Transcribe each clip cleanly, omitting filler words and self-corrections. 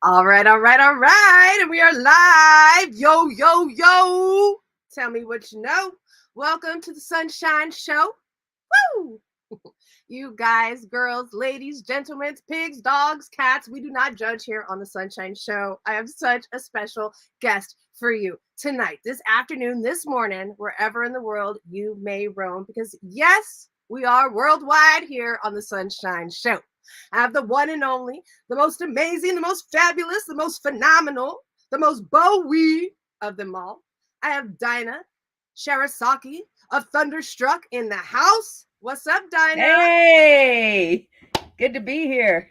All right, all right, all right. And we are live. Yo, yo, yo. Tell me what you know. Welcome to the Sunshine Show. Woo! You guys, girls, ladies, gentlemen, pigs, dogs, cats, we do not judge here on the Sunshine Show. I have such a special guest for you tonight, this afternoon, this morning, wherever in the world you may roam, because yes, we are worldwide here on the Sunshine Show. I have the one and only, the most amazing, the most fabulous, the most phenomenal, the most Bowie of them all. I have Dyna Shirasaki of Thundherstruck in the house. What's up, Dyna? Hey, good to be here.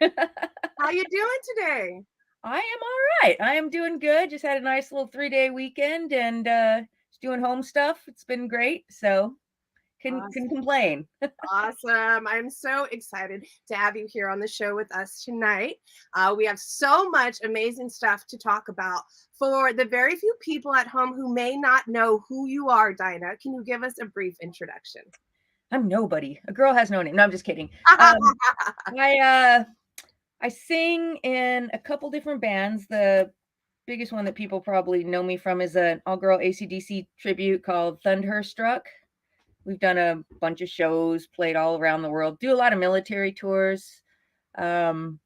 How you doing today? I am all right. I am doing good. Just had a nice little 3-day weekend and just doing home stuff. It's been great. So can Awesome. complain. Awesome. I'm so excited to have you here on the show with us tonight. We have so much amazing stuff to talk about. For the very few people at home who may not know who you are, Dyna, can you give us a brief introduction? I'm nobody. A girl has no name. No, I'm just kidding. Um, I I sing in a couple different bands. The biggest one that people probably know me from is an all-girl AC/DC tribute called Thundherstruck. We've done a bunch of shows, played all around the world, do a lot of military tours. Um,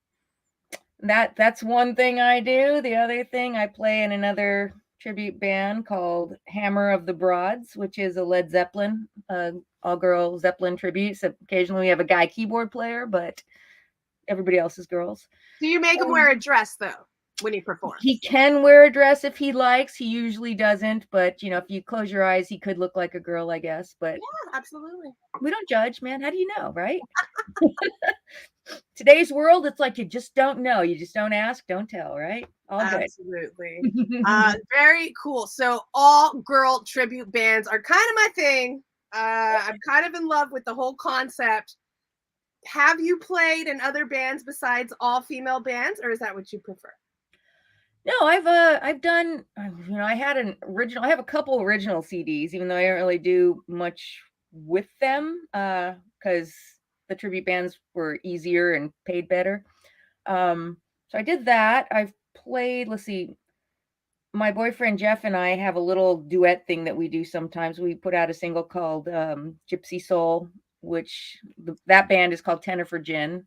that's one thing I do. The other thing, I play in another tribute band called Hammer of the Broads, which is a Led Zeppelin, all-girl Zeppelin tribute. So occasionally we have a guy keyboard player, but everybody else is girls. Do you make him wear a dress, though, when he performs? He can wear a dress if he likes. He usually doesn't, but if you close your eyes, he could look like a girl, I guess. But Yeah, absolutely. we don't judge, man. How do you know, right? Today's world, it's like you just don't know. You just don't ask, don't tell, right? All good. Absolutely. Very cool. So all girl tribute bands are kind of my thing. I'm kind of in love with the whole concept. Have you played in other bands besides all female bands, or is that what you prefer? No, I've done I had an original I have a couple original CDs, even though I don't really do much with them, because the tribute bands were easier and paid better. So I did that. I've played, let's see, my boyfriend Jeff and I have a little duet thing that we do sometimes. We put out a single called Gypsy Soul, which that band is called Tenor for Gin,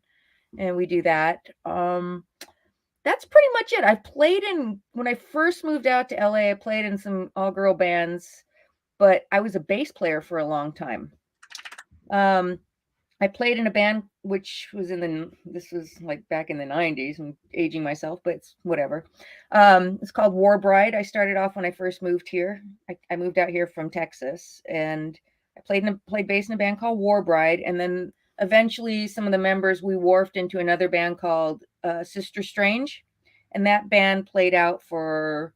and we do that. That's pretty much it. I played in when I first moved out to LA, I played in some all-girl bands, but I was a bass player for a long time. Um, I played in a band which was this was like back in the 90s. I'm aging myself, but it's whatever. It's called War Bride. I started off when I first moved here. I moved out here from Texas, and I played bass in a band called War Bride, and then eventually some of the members we morphed into another band called Sister Strange, and that band played out for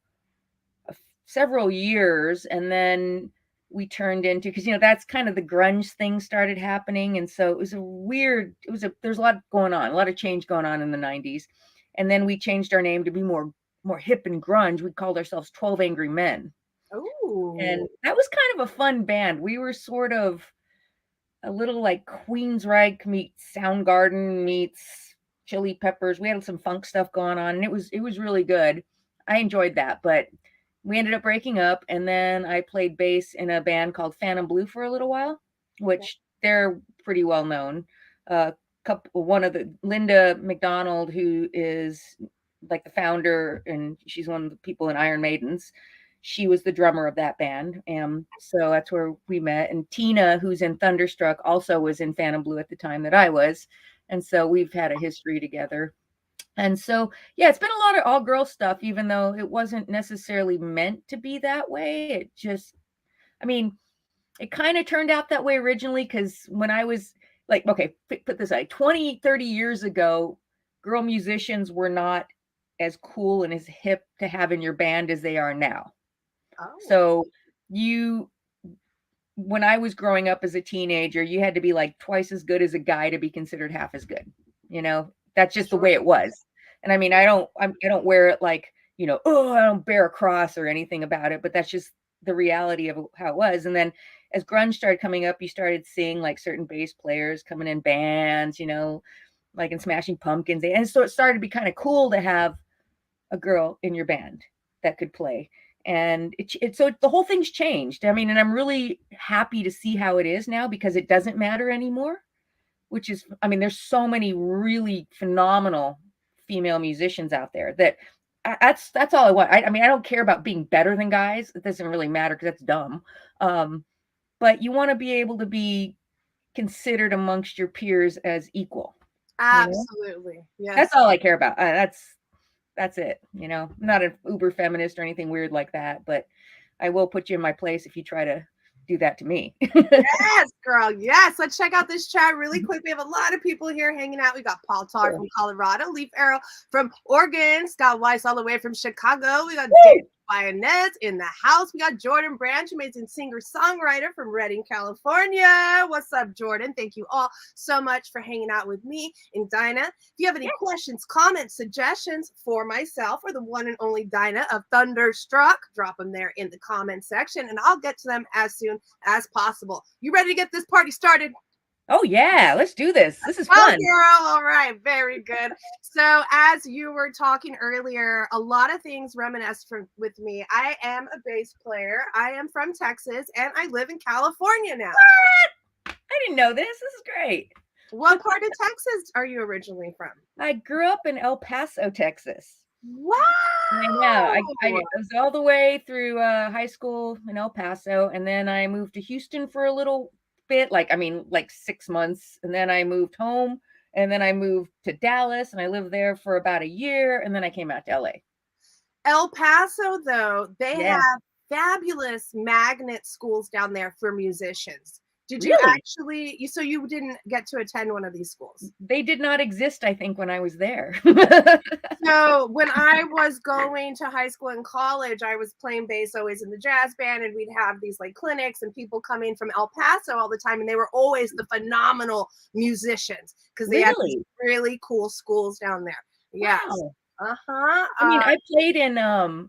several years, and then we turned into, because that's kind of the grunge thing started happening, and so there's a lot going on, a lot of change going on in the 90s, and then we changed our name to be more hip and grunge. We called ourselves 12 Angry Men, and Oh, that was kind of a fun band. We were sort of a little like Queensryche meets Soundgarden meets Chili Peppers. We had some funk stuff going on, and it was really good. I enjoyed that, but we ended up breaking up, and then I played bass in a band called Phantom Blue for a little while, okay. which they're pretty well known. One of the Linda McDonald, who is like the founder, and she's one of the people in Iron Maidens. She was the drummer of that band, and so that's where we met. And Tina, who's in Thunderstruck, also was in Phantom Blue at the time that I was, and so we've had a history together. And so, yeah, it's been a lot of all girl stuff, even though it wasn't necessarily meant to be that way. It just, I mean, it kind of turned out that way originally, because when I was like, okay, put this way, 20, 30 years ago, girl musicians were not as cool and as hip to have in your band as they are now. Oh, So you, when I was growing up as a teenager, you had to be like twice as good as a guy to be considered half as good. That's just the sure. way it was. And I mean, I don't wear it like, oh, I don't bear a cross or anything about it, but that's just the reality of how it was. And then as grunge started coming up, you started seeing like certain bass players coming in bands, like in Smashing Pumpkins. And so it started to be kind of cool to have a girl in your band that could play. And so the whole thing's changed. I mean, and I'm really happy to see how it is now because it doesn't matter anymore, which is, I mean, there's so many really phenomenal female musicians out there that that's all I want. I mean, I don't care about being better than guys. It doesn't really matter because that's dumb. But you want to be able to be considered amongst your peers as equal. Absolutely. Yes. That's all I care about. That's it. I'm not an uber feminist or anything weird like that, but I will put you in my place if you try to do that to me. Yes, girl. Yes. Let's check out this chat really quick. We have a lot of people here hanging out. We got Paul Tar from Colorado, Leaf Arrow from Oregon, Scott Weiss all the way from Chicago. We got Dave Bayonet in the house. We got Jordan Branch, amazing singer-songwriter from Redding, California. What's up, Jordan? Thank you all so much for hanging out with me and Dyna. If you have any questions, comments, suggestions for myself or the one and only Dyna of Thundherstruck, drop them there in the comment section, and I'll get to them as soon as possible. You ready to get this party started? Oh yeah, let's do this. This is fun. Girl. All right, very good. So as you were talking earlier, a lot of things reminisce with me. I am a bass player. I am from Texas, and I live in California now. What? I didn't know this. This is great. What part of Texas are you originally from? I grew up in El Paso, Texas. Wow. I know. I was all the way through high school in El Paso, and then I moved to Houston for a little bit, like 6 months, and then I moved home, and then I moved to Dallas, and I lived there for about a year, and then I came out to LA. El Paso, though, they have fabulous magnet schools down there for musicians. Did you actually, so you didn't get to attend one of these schools? They did not exist, I think, when I was there. So when I was going to high school and college, I was playing bass always in the jazz band, and we'd have these like clinics and people coming from El Paso all the time, and they were always the phenomenal musicians because they had these really cool schools down there. Yes. Wow. I mean,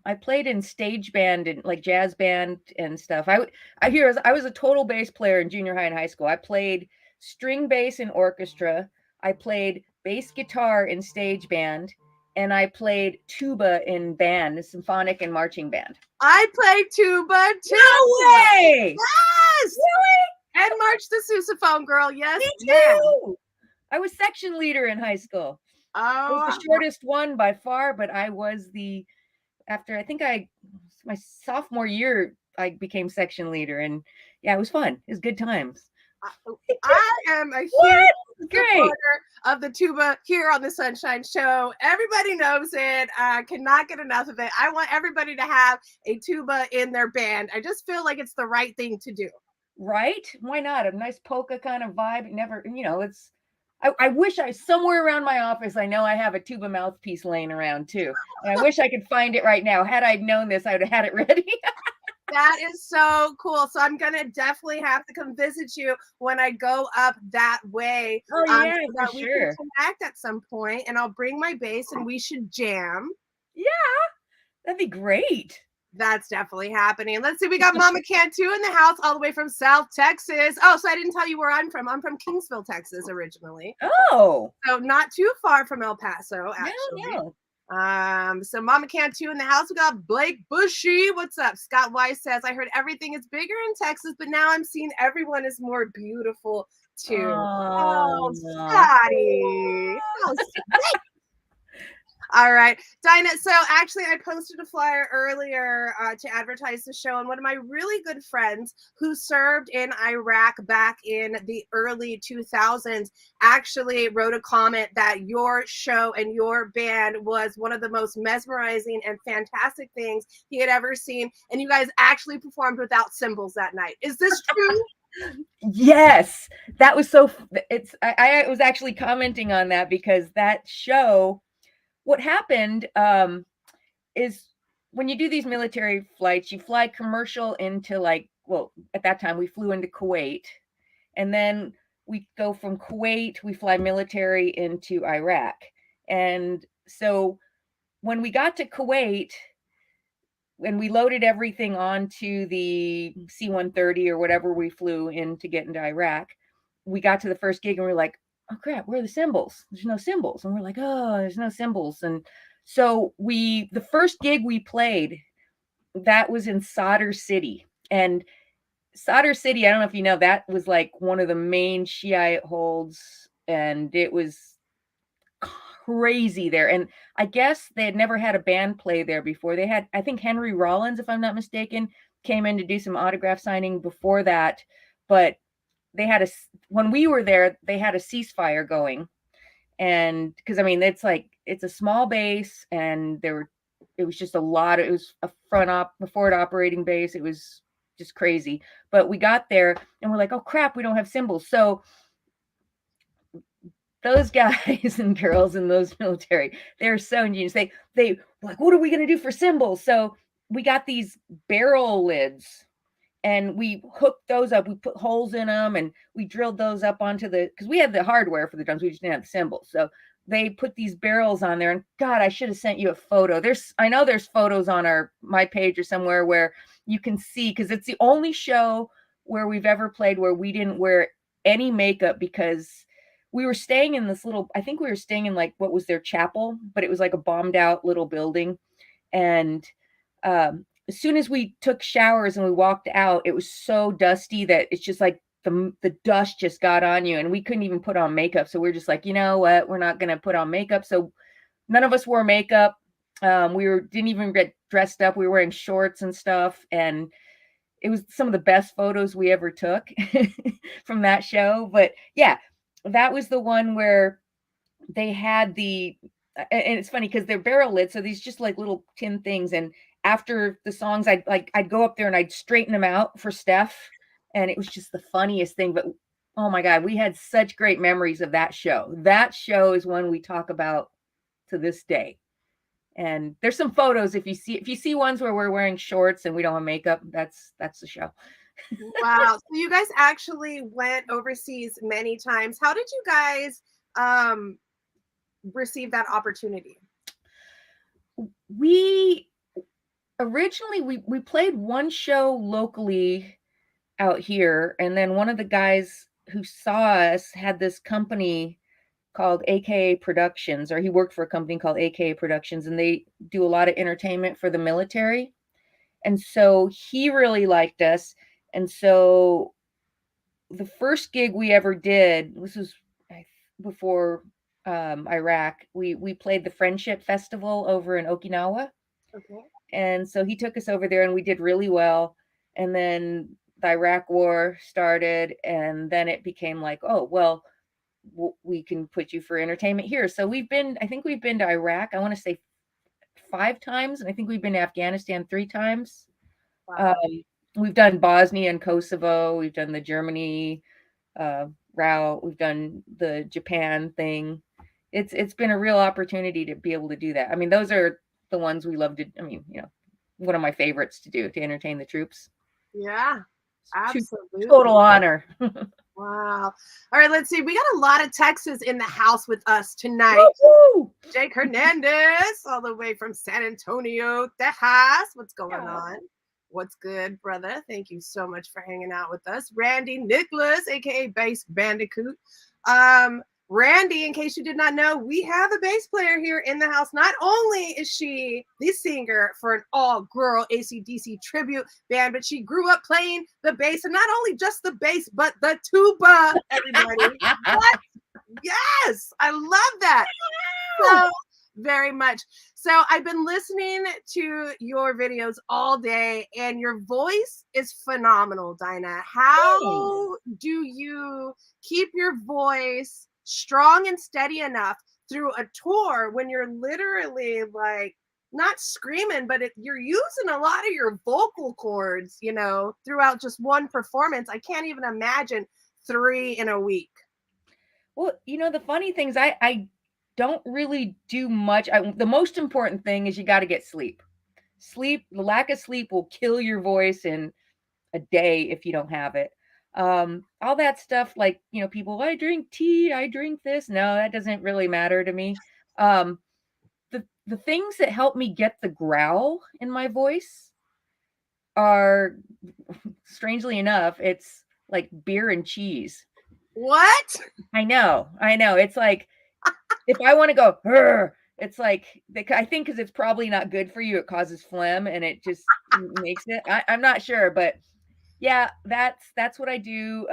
I played in stage band and like jazz band and stuff. I was a total bass player in junior high and high school. I played string bass in orchestra. I played bass guitar in stage band, and I played tuba in band, the symphonic and marching band. I played tuba too. No way! Yes! Really? And marched the sousaphone, girl. Yes. Me too! I was section leader in high school. Oh, I was the shortest one by far, but I was my sophomore year, I became section leader, and yeah, it was fun. It was good times. I am a huge supporter of the tuba here on the Sunshine Show. Everybody knows it. I cannot get enough of it. I want everybody to have a tuba in their band. I just feel like it's the right thing to do. Right? Why not? A nice polka kind of vibe. I wish somewhere around my office, I know I have a tuba mouthpiece laying around too. And I wish I could find it right now. Had I known this, I would have had it ready. That is so cool. So I'm going to definitely have to come visit you when I go up that way. Oh, yeah, so we can connect at some point, and I'll bring my bass and we should jam. Yeah, that'd be great. That's definitely happening. Let's see. We got Mama Cantu in the house all the way from South Texas. Oh, so I didn't tell you where I'm from. I'm from Kingsville, Texas, originally. Oh. So not too far from El Paso, actually. No. So Mama Cantu in the house. We got Blake Bushy. What's up? Scott Weiss says, I heard everything is bigger in Texas, but now I'm seeing everyone is more beautiful too. Oh, Scotty. Oh, all right, Dyna. So actually, I posted a flyer earlier to advertise the show, and one of my really good friends who served in Iraq back in the early 2000s actually wrote a comment that your show and your band was one of the most mesmerizing and fantastic things he had ever seen, and you guys actually performed without cymbals that night. Is this true? Yes, that was so. I was actually commenting on that because that show. What happened is when you do these military flights, you fly commercial into at that time we flew into Kuwait, and then we go from Kuwait, we fly military into Iraq. And so when we got to Kuwait, when we loaded everything onto the C-130 or whatever we flew in to get into Iraq, we got to the first gig and we're like, oh crap, where are the cymbals? There's no cymbals. And we're like, oh, there's no cymbals. And So the first gig we played, that was in Solder City. And Solder City, I don't know if you know, that was like one of the main Shiite holds, and it was crazy there. And I guess they had never had a band play there before. They had, I think Henry Rollins, if I'm not mistaken, came in to do some autograph signing before that. But they had when we were there, they had a ceasefire going. And because I mean, it's a small base, and it was just it was a forward operating base. It was just crazy. But we got there and we're like, oh crap, we don't have cymbals. So those guys and girls in those military, they're so ingenious. They were like, what are we gonna do for cymbals? So we got these barrel lids and we hooked those up. We put holes in them and we drilled those up onto because we had the hardware for the drums. We just didn't have the cymbals. So they put these barrels on there. And God, I should have sent you a photo. I know there's photos on my page or somewhere where you can see, because it's the only show where we've ever played where we didn't wear any makeup, because we were staying in this I think we were staying in like what was their chapel, but it was like a bombed out little building. And as soon as we took showers and we walked out, it was so dusty that it's just like the dust just got on you, and we couldn't even put on makeup. So we're just like, you know what, we're not going to put on makeup. So none of us wore makeup. Didn't even get dressed up. We were wearing shorts and stuff. And it was some of the best photos we ever took from that show. But yeah, that was the one where they had and it's funny because they're barrel lids, so these just like little tin things. And after the songs, I'd go up there and I'd straighten them out for Steph, and it was just the funniest thing. But oh my God, we had such great memories of that show. That show is one we talk about to this day. And there's some photos, if you see ones where we're wearing shorts and we don't have makeup, that's the show. Wow. So you guys actually went overseas many times. How did you guys receive that opportunity? We originally we played one show locally out here, and then one of the guys who saw us had this company called AKA Productions, or he worked for a company called AKA Productions, and they do a lot of entertainment for the military. And so he really liked us. And so the first gig we ever did, this was before Iraq, we played the Friendship Festival over in Okinawa. Okay. And so he took us over there and we did really well. And then the Iraq war started, and then it became like, oh, well, we can put you for entertainment here. So I think we've been to Iraq, I want to say 5 times. And I think we've been to Afghanistan 3 times. Wow. We've done Bosnia and Kosovo. We've done the Germany route. We've done the Japan thing. It's been a real opportunity to be able to do that. I mean, those are the ones we love to. I mean, one of my favorites to do, to entertain the troops. Yeah, absolutely. Total honor. Wow. All right, let's see. We got a lot of Texas in the house with us tonight. Woo-hoo! Jake Hernandez, all the way from San Antonio, Texas. What's going on? What's good, brother? Thank you so much for hanging out with us. Randy Nicholas, aka Bass Bandicoot. Randy, in case you did not know, we have a bass player here in the house. Not only is she the singer for an all-girl AC/DC tribute band, but she grew up playing the bass, and not only just the bass, but the tuba, everybody. What? Yes, I love that so very much. So I've been listening to your videos all day, and your voice is phenomenal, Dyna. How do you keep your voice strong and steady enough through a tour when you're literally like not screaming, but you're using a lot of your vocal cords, throughout just one performance? I can't even imagine 3 in a week. Well, the funny thing is I don't really do much. The most important thing is you got to get sleep. The lack of sleep will kill your voice in a day if you don't have it. All that stuff, like, people, I drink tea, I drink this. No, that doesn't really matter to me. The things that help me get the growl in my voice are, strangely enough, it's like beer and cheese. What? I know. It's like, if I want to go, it's like I think because it's probably not good for you. It causes phlegm and it just makes it. I'm not sure, but yeah, that's what I do.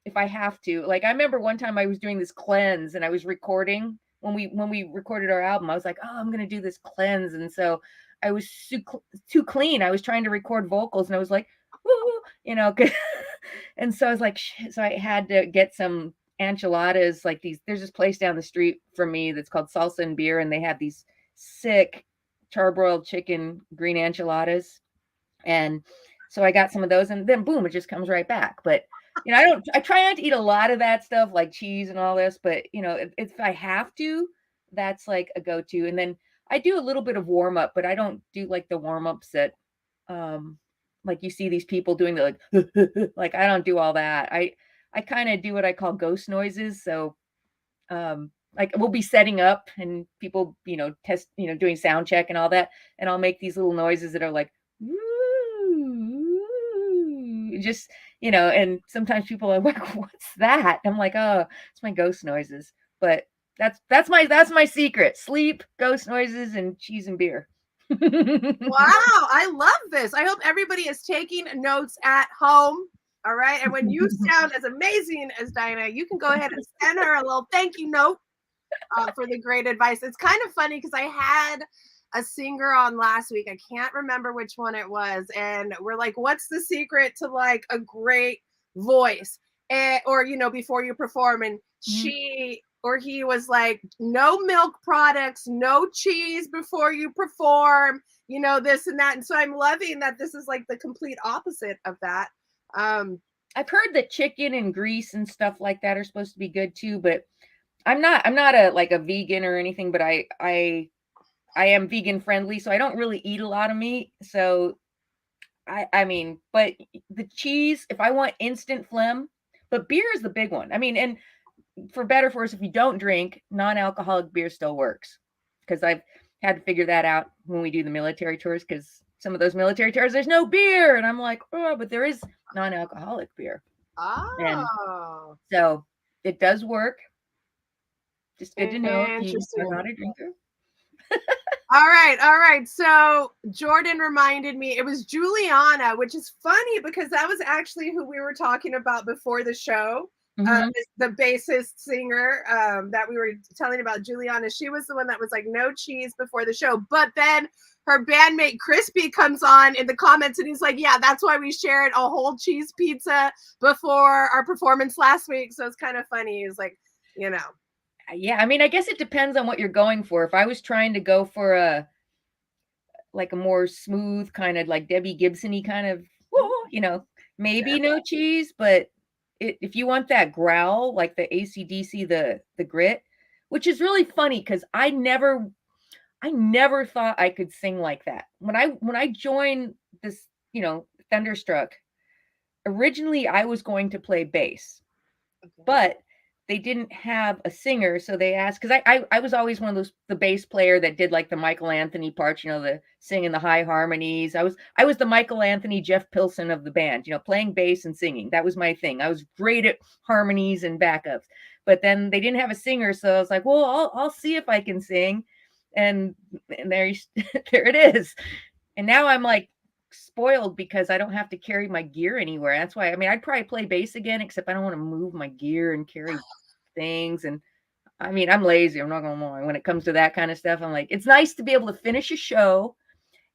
If I have to. Like I remember one time I was doing this cleanse and I was recording when we recorded our album. I was like, oh, I'm gonna do this cleanse, and so I was too clean. I was trying to record vocals, and I was like, woo, you know, and so I was like, shit. So I had to get some enchiladas, like these. There's this place down the street from me that's called Salsa and Beer, and they have these sick charbroiled chicken green enchiladas, and so I got some of those, and then boom, it just comes right back. But I try not to eat a lot of that stuff like cheese and all this, but if I have to, that's like a go-to. And then I do a little bit of warm up, but I don't do like the warm ups that, um, like you see these people doing the like, like I don't do all that. I kind of do what I call ghost noises. So, like we'll be setting up and people, test, doing sound check and all that, and I'll make these little noises that are like, just and sometimes people are like, what's that? I'm like, oh, it's my ghost noises. But that's my secret: sleep, ghost noises, and cheese and beer. Wow, I love this. I hope everybody is taking notes at home. All right. And when you sound as amazing as Dyna, you can go ahead and send her a little thank you note for the great advice. It's kind of funny because I had a singer on last week. I can't remember which one it was. And we're like, what's the secret to like a great voice? Or, before you perform. And she or he was like, no milk products, no cheese before you perform, this and that. And so I'm loving that this is like the complete opposite of that. I've heard that chicken and grease and stuff like that are supposed to be good too, but I'm not a vegan or anything, but I am vegan friendly, so I don't really eat a lot of meat. So I mean, but the cheese, if I want instant phlegm, but beer is the big one. I mean, and for better or for worse, if you don't drink, non-alcoholic beer still works. Because I've had to figure that out when we do the military tours, because some of those military tours, there's no beer. And I'm like, oh, but there is non-alcoholic beer. And Oh, so it does work. Just good to know if you interesting. are not a drinker. All right. So Jordan reminded me it was Juliana, which is funny because that was actually who we were talking about before the show. The bassist singer that we were telling about, Juliana. She was the one that was like no cheese before the show, but then her bandmate Crispy comes on in the comments and he's like, yeah, that's why we shared a whole cheese pizza before our performance last week. So it's kind of funny. He's like, Yeah, I mean, I guess it depends on what you're going for. If I was trying to go for a more smooth kind of like Debbie Gibson-y kind of, maybe no cheese, but if you want that growl, like the AC/DC, the grit, which is really funny because I never thought I could sing like that. When I joined this, Thunderstruck, originally I was going to play bass, but they didn't have a singer, so they asked, because I was always one of those, the bass player that did like the Michael Anthony parts, the singing the high harmonies. I was the Michael Anthony, Jeff Pilson of the band, playing bass and singing. That was my thing. I was great at harmonies and backups. But then they didn't have a singer, so I was like, well, I'll see if I can sing. And there there it is. And now I'm like spoiled because I don't have to carry my gear anywhere. That's why, I mean, I'd probably play bass again, except I don't want to move my gear and carry things. And I mean, I'm lazy. I'm not going to lie. When it comes to that kind of stuff, I'm like, it's nice to be able to finish a show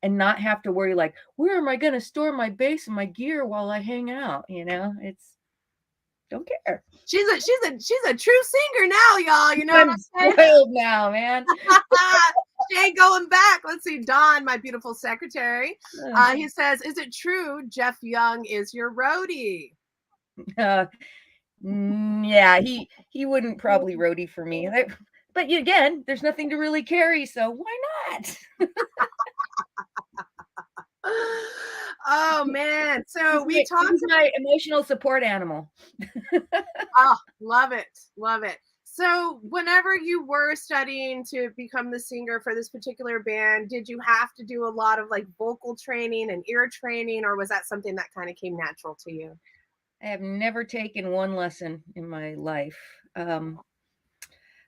and not have to worry, like, where am I going to store my bass and my gear while I hang out? It's, don't care. She's a true singer now, y'all. You know I'm what I'm saying? spoiled now, man. She ain't going back. Let's see. Don, my beautiful secretary. He says, is it true Jeff Young is your roadie? Yeah, he wouldn't probably roadie for me. But again, there's nothing to really carry, so why not? Oh man. So we talked about my emotional support animal. Oh, love it. Love it. So whenever you were studying to become the singer for this particular band, did you have to do a lot of like vocal training and ear training, or was that something that kind of came natural to you? I have never taken one lesson in my life.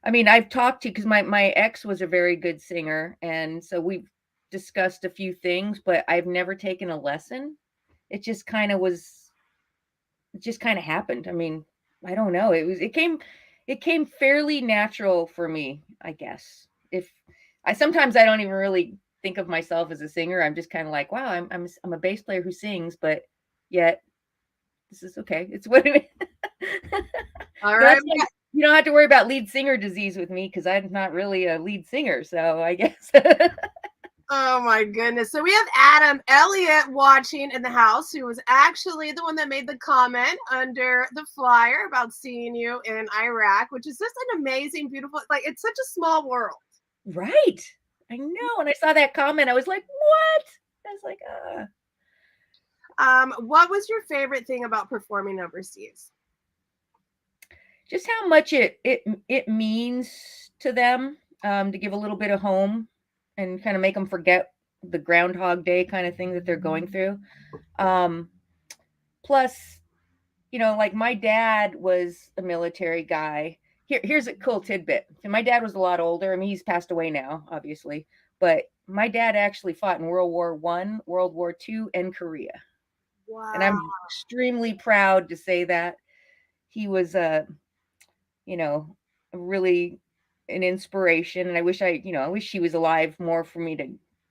I mean, I've talked to because my ex was a very good singer, and so we've discussed a few things, but I've never taken a lesson. It just kind of was it just kind of happened. I mean, I don't know. It came fairly natural for me, I guess. If I sometimes I don't even really think of myself as a singer. I'm just kind of like, wow, I'm a bass player who sings, but yet this is okay. It's what it is. All You know, right. it's like, you don't have to worry about lead singer disease with me because I'm not really a lead singer. So I guess. Oh my goodness. So we have Adam Elliott watching in the house, who was actually the one that made the comment under the flyer about seeing you in Iraq, which is just an amazing, beautiful, like it's such a small world. Right. I know. And I saw that comment. I was like, what? I was like, What was your favorite thing about performing overseas? just how much it means to them to give a little bit of home and kind of make them forget the Groundhog Day kind of thing that they're going through. Um, plus, like my dad was a military guy. Here's a cool tidbit. And my dad was a lot older. I mean, he's passed away now, obviously, but my dad actually fought in World War I, World War II, and Korea. And Wow. I'm extremely proud to say that he was you know, really an inspiration. And I wish he was alive more for me to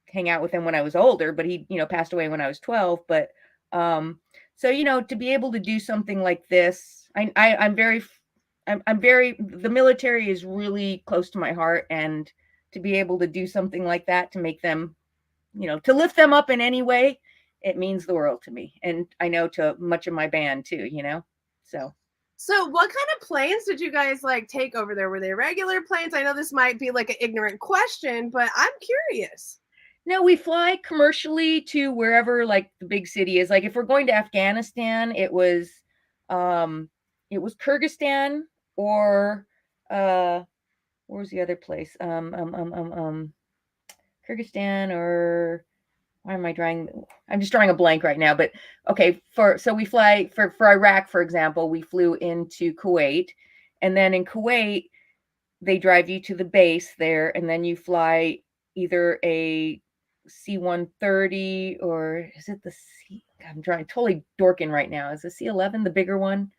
hang out with him when I was older, but he, passed away when I was 12. But so, to be able to do something like this, I'm very, the military is really close to my heart. And to be able to do something like that to make them, to lift them up in any way, it means the world to me. And I know to much of my band too. So. So what kind of planes did you guys like take over there? Were they regular planes? I know this might be like an ignorant question, but I'm curious. No, we fly commercially to wherever like the big city is. Like if we're going to Afghanistan, um it was Kyrgyzstan or where was the other place? Kyrgyzstan or why am I drawing? I'm just drawing a blank right now. But okay, so we fly for Iraq, for example, we flew into Kuwait, and then in Kuwait they drive you to the base there, and then you fly either a C-130 or is it the C? I'm trying totally dorking right now. Is the C-11 the bigger one?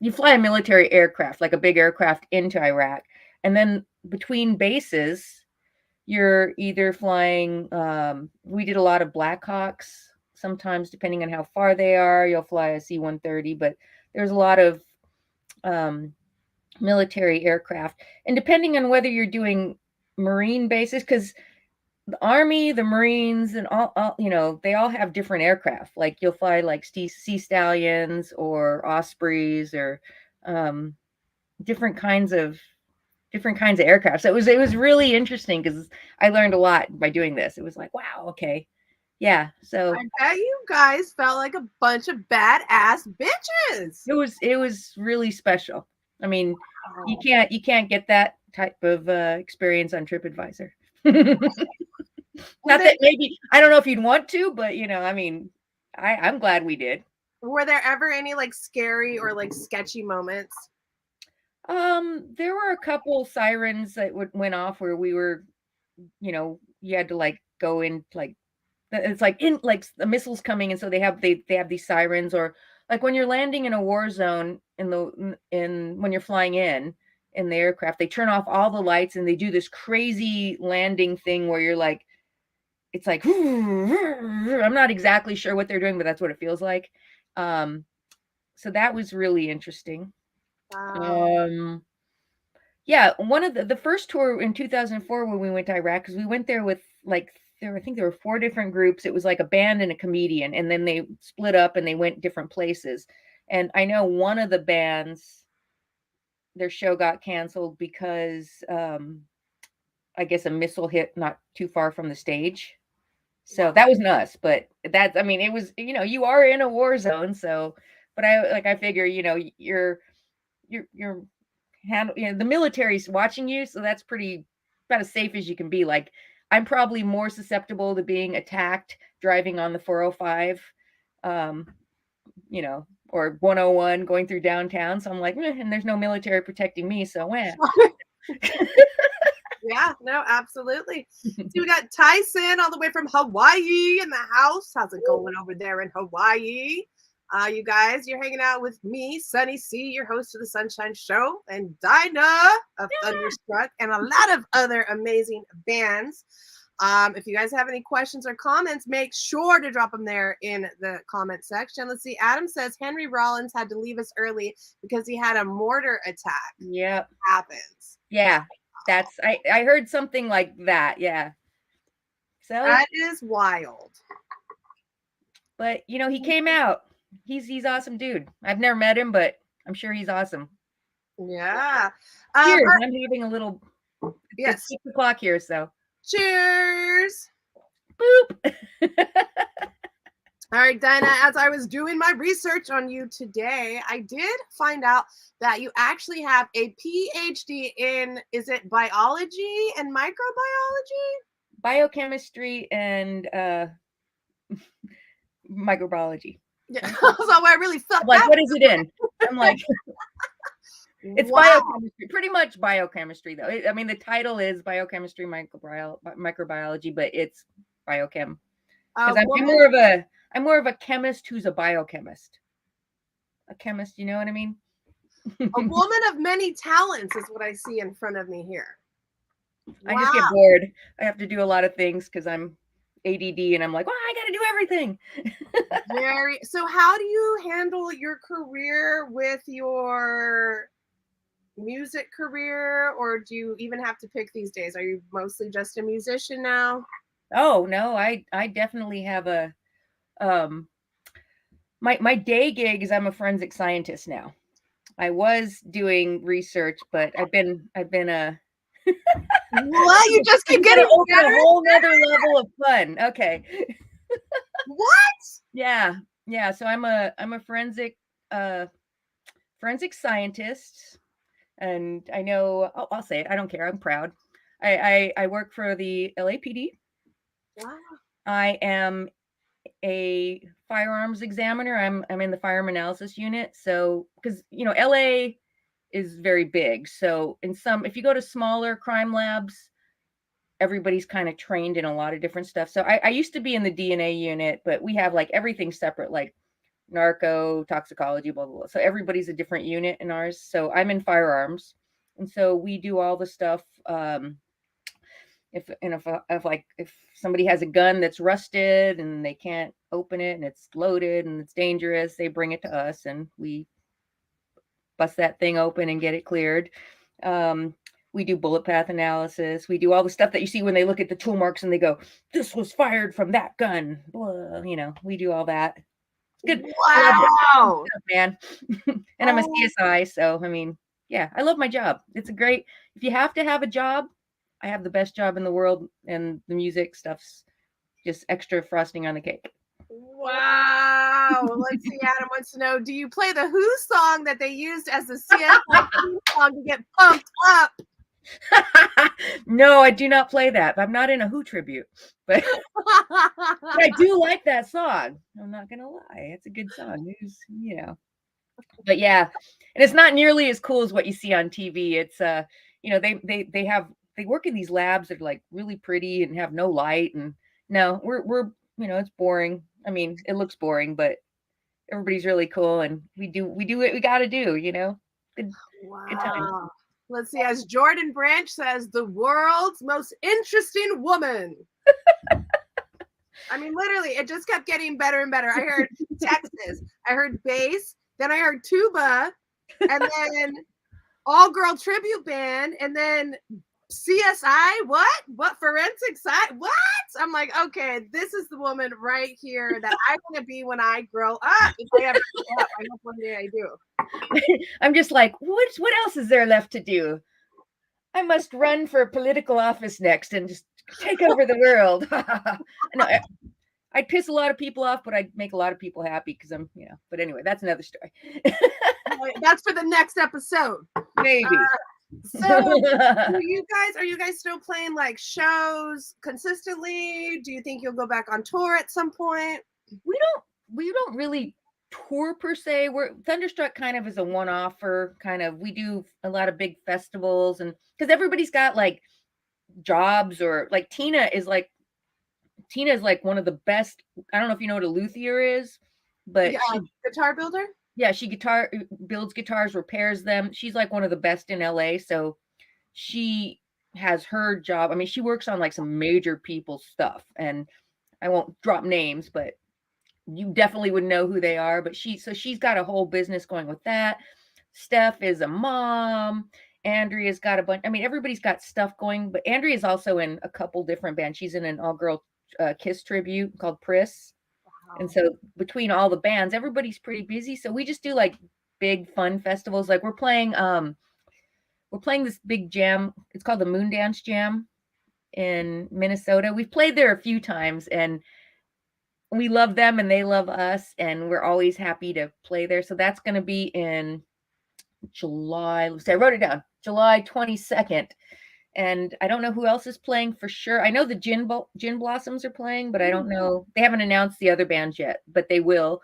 You fly a military aircraft, like a big aircraft, into Iraq, and then between bases, you're either flying. We did a lot of Blackhawks. Sometimes, depending on how far they are, you'll fly a C-130, but there's a lot of um, military aircraft. And depending on whether you're doing Marine bases, because the Army, the Marines, and all, they all have different aircraft. Like you'll fly like Sea Stallions or Ospreys or um, different kinds of aircraft. So it was really interesting because I learned a lot by doing this. It was like, wow, okay, yeah. So I bet you guys felt like a bunch of badass bitches. it was really special. I mean, you Wow. can't get that type of experience on TripAdvisor. Were Not there that maybe I don't know if you'd want to, but I mean, I'm glad we did. were there ever any like scary or like sketchy moments? There were a couple sirens that went off where we were, you had to like go in like it's like in like the missiles coming, and so they have these sirens, or like when you're landing in a war zone in when you're flying in the aircraft, they turn off all the lights and they do this crazy landing thing where you're like it's like I'm not exactly sure what they're doing, but that's what it feels like. Um, so that was really interesting. Wow. Um, yeah, one of the first tour in 2004 when we went to Iraq, because we went there with like I think there were four different groups. It was like a band and a comedian, and then they split up and they went different places. And I know one of the bands, their show got canceled because I guess a missile hit not too far from the stage. So Wow. that wasn't us, but I mean, it was, you are in a war zone. So, but I figure, you're the military's watching you. So that's about as safe as you can be. Like, I'm probably more susceptible to being attacked driving on the 405, um, or 101 going through downtown. So I'm like, and there's no military protecting me. So Yeah, no, absolutely. So we got Tyson all the way from Hawaii in the house. How's it going over there in Hawaii? You guys, you're hanging out with me, Sunny C, your host of the Sunshine Show, and Dyna of Thundherstruck, and a lot of other amazing bands. If you guys have any questions or comments, make sure to drop them there in the comment section. Let's see. Adam says Henry Rollins had to leave us early because he had a mortar attack. Yep. Happens. Yeah. That's I heard something like that. Yeah. So that is wild. But he came out. He's awesome dude. I've never met him, but I'm sure he's awesome. Yeah. Cheers. I'm having a little yes. It's 6:00 here, so cheers. Boop. All right, Dyna, as I was doing my research on you today, I did find out that you actually have a PhD in, is it biology and microbiology? Biochemistry and microbiology. Yeah. So I really felt like, what is it in? I'm like, it's biochemistry, pretty much biochemistry, though. I mean, the title is biochemistry, microbiology, but it's biochem. Because I'm more of a chemist who's a biochemist. A chemist, you know what I mean? A woman of many talents is what I see in front of me here. I just get bored. I have to do a lot of things because I'm ADD and I'm like, well, I got to do everything. So how do you handle your career with your music career, or do you even have to pick these days? Are you mostly just a musician now? Oh, no, I definitely have a my day gig is I'm a forensic scientist now. I was doing research, but I've been a what? You just keep getting a whole other level of fun. Okay. What? Yeah. So I'm a forensic scientist, and I know I'll say it. I don't care. I'm proud. I work for the LAPD. Wow. I am a firearms examiner. I'm in the firearm analysis unit. So because LA is very big. So if you go to smaller crime labs, everybody's kind of trained in a lot of different stuff. So I used to be in the DNA unit, but we have like everything separate, like narco, toxicology, blah, blah, blah. So everybody's a different unit in ours. So I'm in firearms. And so we do all the stuff. If somebody has a gun that's rusted and they can't open it and it's loaded and it's dangerous, they bring it to us and we bust that thing open and get it cleared. We do bullet path analysis. We do all the stuff that you see when they look at the tool marks and they go, this was fired from that gun. Blah, we do all that. Good. Wow. Man. And I'm a CSI. So, I mean, yeah, I love my job. It's if you have to have a job, I have the best job in the world, and the music stuff's just extra frosting on the cake. Wow. Let's see. Adam wants to know, do you play the Who song that they used as the CSI song to get pumped up? No, I do not play that. I'm not in a Who tribute, but I do like that song. I'm not gonna lie, it's a good song. But yeah, and it's not nearly as cool as what you see on TV. It's they work in these labs that are like really pretty and have no light, and no, we're it's boring. I mean, it looks boring, but everybody's really cool, and we do what we got to do. Good times. Let's see. As Jordan Branch says, the world's most interesting woman. I mean, literally, it just kept getting better and better. I heard Texas, I heard bass, then I heard tuba, and then all-girl tribute band, and then CSI. What forensic side? What? I'm like, okay, this is the woman right here that I want to be when I grow up. If I ever grow up, I hope one day I do. I'm just like, what else is there left to do? I must run for political office next and just take over the world. No, I'd piss a lot of people off, but I'd make a lot of people happy because I'm, but anyway, that's another story. That's for the next episode. Maybe. So are you guys still playing like shows consistently? Do you think you'll go back on tour at some point? We don't really tour per se. We're Thunderstruck kind of is a one-offer kind of. We do a lot of big festivals, and because everybody's got like jobs, or like Tina is like one of the best. I don't know if you know what a luthier is, Yeah, but she guitar builder. yeah, she builds guitars, repairs them. She's like one of the best in LA. So she has her job. I mean, she works on like some major people's stuff, and I won't drop names, but you definitely would know who they are. But she's got a whole business going with that. Steph is a mom. Andrea's got a bunch. I mean, everybody's got stuff going, but Andrea's also in a couple different bands. She's in an all-girl Kiss tribute called Pris. And Wow. so between all the bands, everybody's pretty busy. So we just do like big fun festivals. Like we're playing this big jam. It's called the Moon Dance Jam in Minnesota. We've played there a few times, and we love them and they love us, and we're always happy to play there. So that's going to be in July. Let's see, I wrote it down. July 22nd. And I don't know who else is playing for sure. I know the Gin Blossoms are playing, but I don't know. They haven't announced the other bands yet, but they will.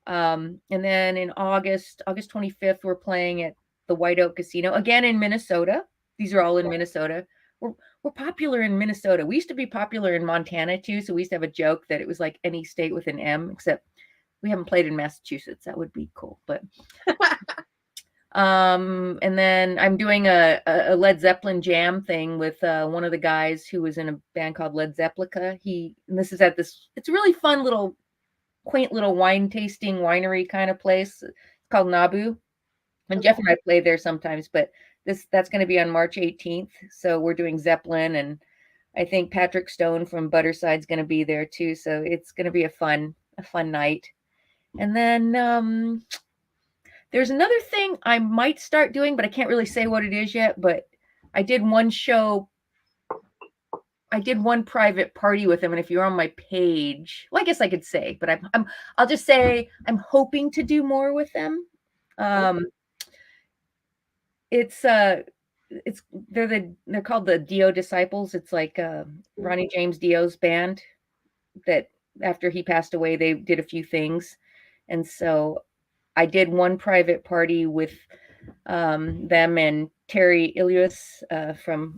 And then in August 25th, we're playing at the White Oak Casino again in Minnesota. These are all in Minnesota. We're popular in Minnesota. We used to be popular in Montana too. So we used to have a joke that it was like any state with an M, except we haven't played in Massachusetts. That would be cool. But and then I'm doing a Led Zeppelin jam thing with one of the guys who was in a band called Led Zeppelica. And this is at it's a really fun little, quaint little wine tasting winery kind of place. It's called Nabu. And Jeff and I play there sometimes, but that's going to be on March 18th. So we're doing Zeppelin, and I think Patrick Stone from Butterside's going to be there too. So it's going to be a fun night. And then there's another thing I might start doing, but I can't really say what it is yet. But I did one private party with him, and if you're on my page, well, I guess I could say, but I'll just say I'm hoping to do more with them. They're called the Dio Disciples. It's like Ronnie James Dio's band that after he passed away, they did a few things, and so I did one private party with them and Terry Ilias from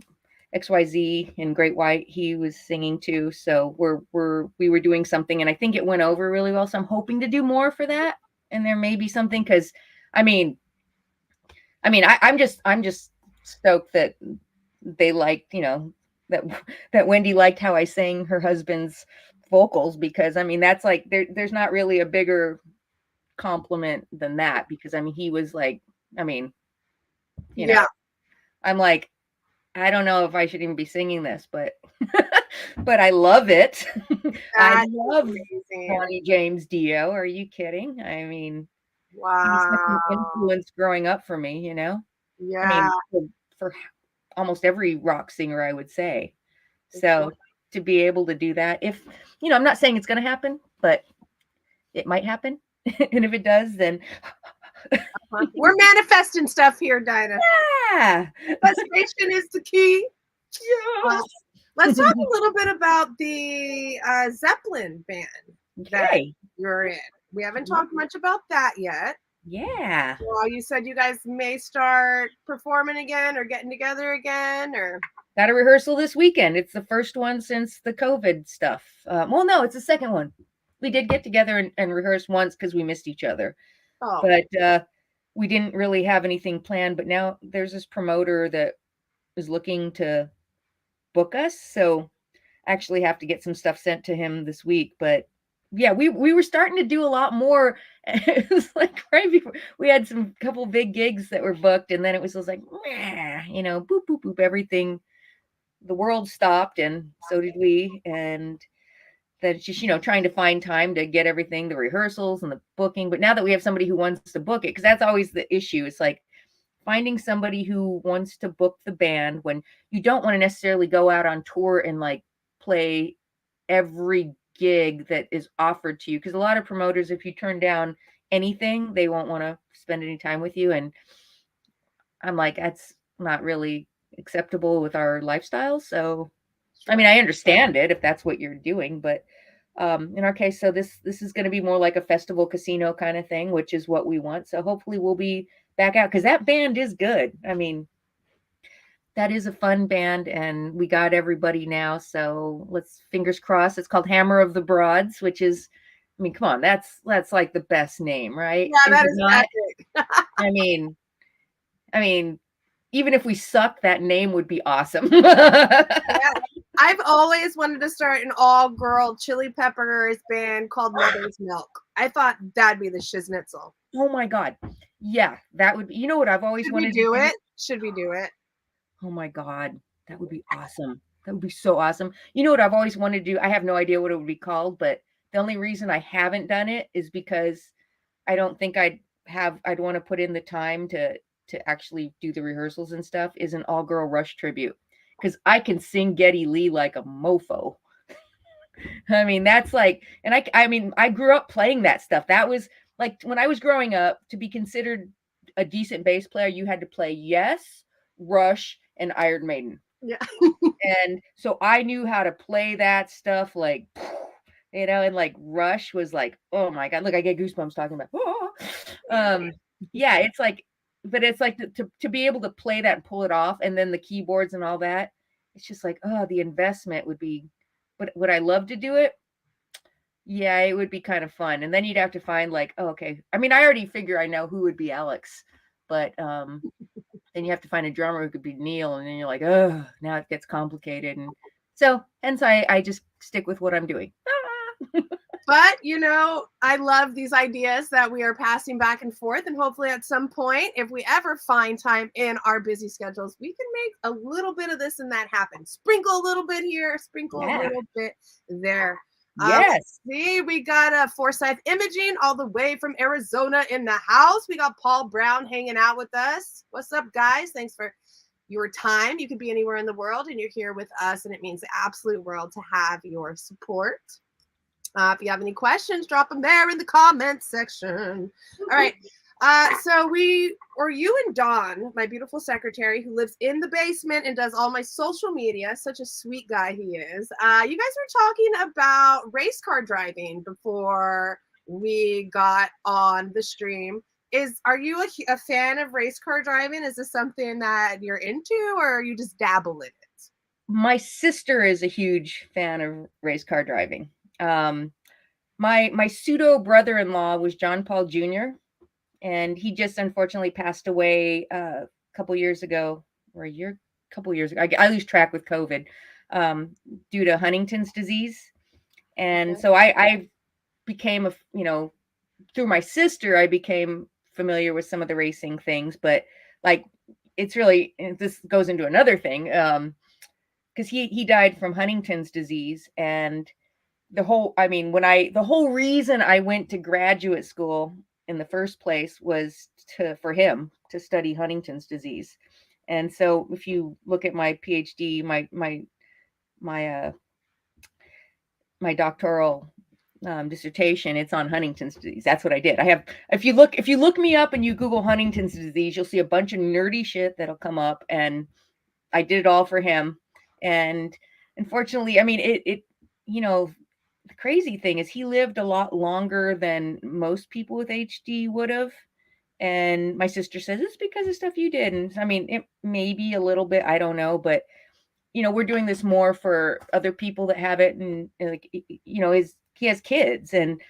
XYZ and Great White. He was singing too. So we were doing something, and I think it went over really well. So I'm hoping to do more for that. And there may be something, because I'm just stoked that they liked, that Wendy liked how I sang her husband's vocals, because that's like there's not really a bigger compliment than that, because he was like, Yeah. I'm like, I don't know if I should even be singing this, but but I love it. I love Ronnie James Dio. Are you kidding? He's such an Wow. influence growing up for me, Yeah. For almost every rock singer, I would say. So to be able to do that, if I'm not saying it's going to happen, but it might happen. And if it does, then we're manifesting stuff here, Dyna. Yeah. Manifestation is the key. Yes. Let's talk a little bit about the Zeppelin band that you're in. We haven't talked much about that yet. Yeah. Well, you said you guys may start performing again or getting together again, or got a rehearsal this weekend. It's the first one since the COVID stuff. Well, no, it's the second one. We did get together and rehearse once because we missed each other. Oh. But we didn't really have anything planned. But now there's this promoter that is looking to book us. So I actually have to get some stuff sent to him this week. But yeah, we were starting to do a lot more. It was like right before we had some couple big gigs that were booked, and then it was just like, boop, boop, boop, everything. The world stopped, and so did we. And then it's just, trying to find time to get everything, the rehearsals and the booking. But now that we have somebody who wants to book it, because that's always the issue. It's like finding somebody who wants to book the band when you don't want to necessarily go out on tour and like play every gig that is offered to you. Because a lot of promoters, if you turn down anything, they won't want to spend any time with you. And I'm like, that's not really acceptable with our lifestyle. So, I understand it if that's what you're doing, but In our case, so this is going to be more like a festival casino kind of thing, which is what we want. So hopefully we'll be back out because that band is good. I mean, that is a fun band, and we got everybody now. So let's fingers crossed. It's called Hammer of the Broads, which is, I mean, come on, that's like the best name, right? Yeah, Is that it is not? epic. I mean, I mean, even if we suck, that name would be awesome. Yeah. I've always wanted to start an all-girl Chili Peppers band called Mother's Milk. I thought that'd be the shiznitzel. Oh my God. Yeah, that would be, you know what I've always Should we wanted to do do? it? Should we do it? Oh my God. That would be awesome. That would be so awesome. You know what I've always wanted to do? I have no idea what it would be called, but the only reason I haven't done it is because I don't think I'd want to put in the time to actually do the rehearsals and stuff, is an all girl Rush tribute. Because I can sing Geddy Lee like a mofo. I mean, that's like, and I mean, I grew up playing that stuff. That was like when I was growing up, to be considered a decent bass player, you had to play Yes, Rush, and Iron Maiden. Yeah. And so I knew how to play that stuff, like, and like Rush was like, oh my God, look, I get goosebumps talking about. Oh. Yeah, it's like, but it's like to be able to play that and pull it off, and then the keyboards and all that. It's just like, oh, the investment would be. But would I love to do it? Yeah, it would be kind of fun. And then you'd have to find like, oh, okay. I mean, I already figure I know who would be Alex, but then you have to find a drummer who could be Neil, and then you're like, oh, now it gets complicated. And so hence I just stick with what I'm doing. But, I love these ideas that we are passing back and forth. And hopefully, at some point, if we ever find time in our busy schedules, we can make a little bit of this and that happen. Sprinkle a little bit here, sprinkle a Yeah. little bit there. Yes. See, we got a Forsyth Imaging all the way from Arizona in the house. We got Paul Brown hanging out with us. What's up, guys? Thanks for your time. You could be anywhere in the world and you're here with us, and it means the absolute world to have your support. If you have any questions, drop them there in the comments section. All right. So you and Don, my beautiful secretary who lives in the basement and does all my social media, such a sweet guy he is. You guys were talking about race car driving before we got on the stream. Are you a fan of race car driving? Is this something that you're into, or you just dabble in it? My sister is a huge fan of race car driving. My pseudo brother-in-law was John Paul Jr., and he just unfortunately passed away a couple years ago, or couple years ago. I lose track with COVID, due to Huntington's disease. And so I became through my sister, I became familiar with some of the racing things, but like, it's really, this goes into another thing. Because he died from Huntington's disease, and the whole reason I went to graduate school in the first place was for him to study Huntington's disease. And so if you look at my PhD, my doctoral dissertation, it's on Huntington's disease. That's what I did. If you look me up and you Google Huntington's disease, you'll see a bunch of nerdy shit that'll come up, and I did it all for him. And unfortunately, I mean, the crazy thing is he lived a lot longer than most people with HD would have. And my sister says it's because of stuff you did. And I mean, it may be a little bit, I don't know, but we're doing this more for other people that have it. And like, he has kids and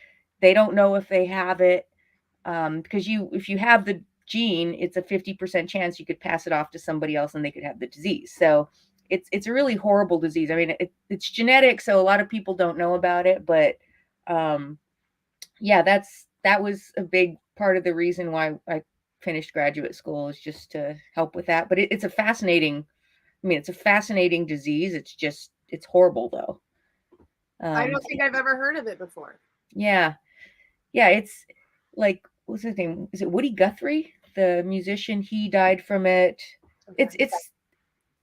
they don't know if they have it. Because if you have the gene, it's a 50% chance you could pass it off to somebody else and they could have the disease. So it's a really horrible disease. I mean, it's genetic, so a lot of people don't know about it, but yeah, that was a big part of the reason why I finished graduate school, is just to help with that. But it's a fascinating, it's a fascinating disease. It's horrible though. I don't think I've ever heard of it before. Yeah. It's like, what's his name? Is it Woody Guthrie, the musician? He died from it. Okay.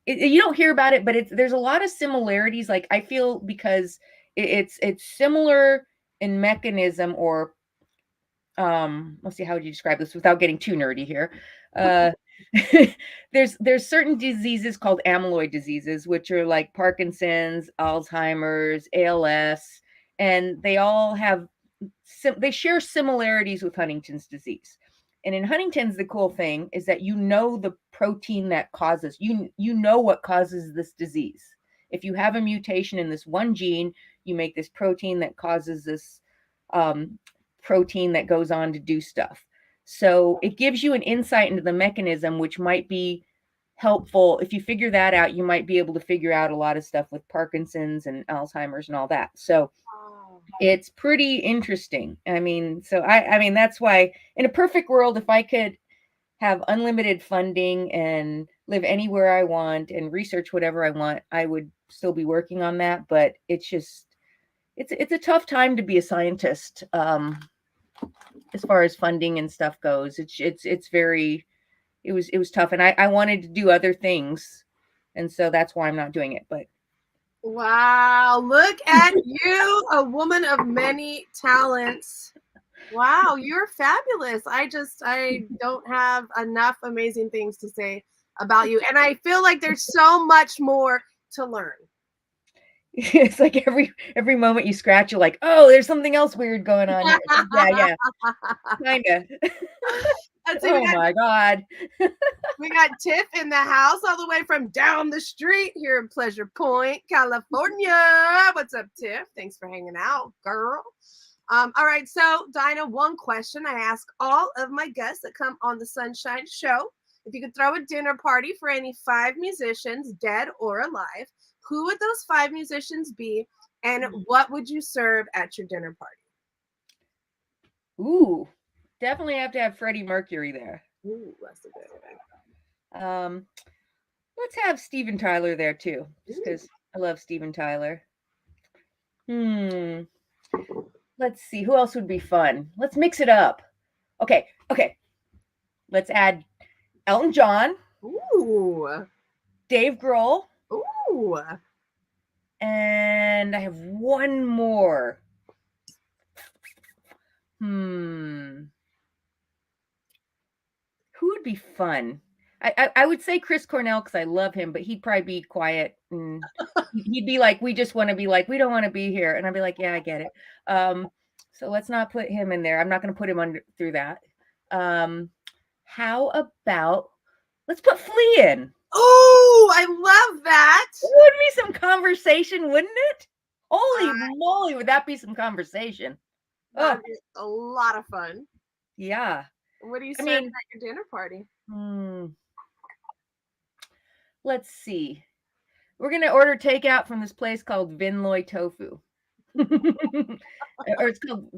You don't hear about it, but there's a lot of similarities. Like, I feel because it's similar in mechanism, or let's see, how would you describe this without getting too nerdy here? There's certain diseases called amyloid diseases, which are like Parkinson's, Alzheimer's, ALS, and they all have they share similarities with Huntington's disease. And in Huntington's, the cool thing is that you know the protein that causes, you know what causes this disease. If you have a mutation in this one gene, you make this protein that causes this protein that goes on to do stuff. So it gives you an insight into the mechanism, which might be helpful. If you figure that out, you might be able to figure out a lot of stuff with Parkinson's and Alzheimer's and all that. So it's pretty interesting. I mean, so I mean, that's why in a perfect world, if I could have unlimited funding and live anywhere I want and research whatever I want, I would still be working on that. But it's just, it's a tough time to be a scientist. As far as funding and stuff goes, it's very, it was tough. And I wanted to do other things. And so that's why I'm not doing it. But wow, look at you, a woman of many talents. Wow, you're fabulous. I don't have enough amazing things to say about you. And I feel like there's so much more to learn. It's like every moment you scratch, you're like, oh, there's something else weird going on here. Yeah, kind of. Oh my God. We got Tiff in the house all the way from down the street here in Pleasure Point, California. What's up, Tiff? Thanks for hanging out, girl. All right, so Dyna, one question I ask all of my guests that come on the Sunshine Show. If you could throw a dinner party for any 5 musicians, dead or alive, who would those 5 musicians be, and what would you serve at your dinner party? Ooh, definitely have to have Freddie Mercury there. Ooh, that's a good one. Let's have Steven Tyler there too, just because I love Steven Tyler. Let's see, who else would be fun? Let's mix it up. Okay. Let's add Elton John. Ooh. Dave Grohl. Ooh. And I have one more. Who would be fun? I would say Chris Cornell because I love him, but he'd probably be quiet and he'd be like, we just want to be like, we don't want to be here. And I'd be like, yeah, I get it. So let's not put him in there. I'm not going to put him through that. How about let's put Flea in? Oh, I love that. It would be some conversation, wouldn't it? Holy moly, would that be some conversation? That'd be a lot of fun. Yeah. What do you serve at your dinner party? Let's see. We're going to order takeout from this place called Vinloy Tofu. Or it's called,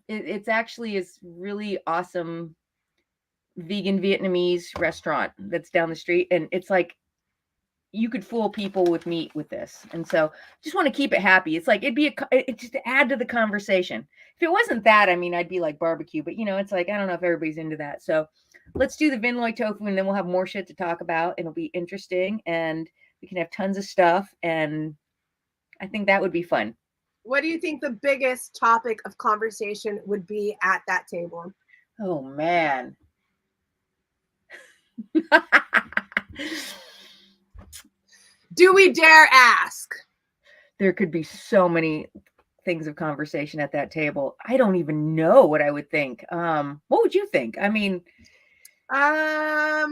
it's actually is really awesome vegan Vietnamese restaurant that's down the street. And it's like, you could fool people with meat with this. And so just want to keep it happy. It's like, it's just to add to the conversation. If it wasn't that, I mean, I'd be like barbecue, but it's like, I don't know if everybody's into that. So let's do the Vinloy Tofu and then we'll have more shit to talk about. It'll be interesting and we can have tons of stuff. And I think that would be fun. What do you think the biggest topic of conversation would be at that table? Oh, man. Do we dare ask? There could be so many things of conversation at that table. I don't even know what I would think. What would you think? I mean, okay,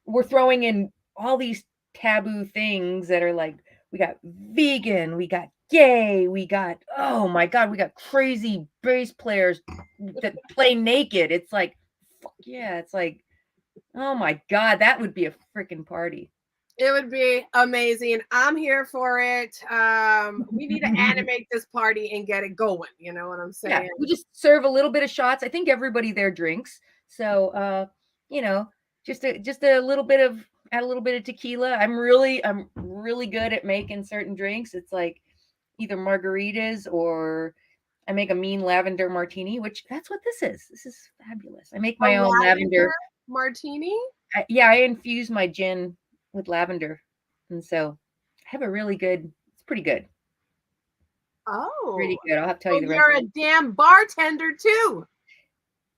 we're throwing in all these taboo things that are like, we got vegan, we got gay, we got, oh my God, we got crazy bass players that play naked. It's like, fuck yeah, it's like, oh my God, that would be a freaking party. It would be amazing. I'm here for it. We need to animate this party and get it going. You know what I'm saying? Yeah, we just serve a little bit of shots. I think everybody there drinks. So, just a little bit of, add a little bit of tequila. I'm really good at making certain drinks. It's like either margaritas or I make a mean lavender martini, which that's what this is. This is fabulous. I make my own lavender martini. I infuse my gin with lavender, and so I have a really good. It's pretty good. Oh, pretty good. I'll have to tell you the rest. You're a damn bartender too.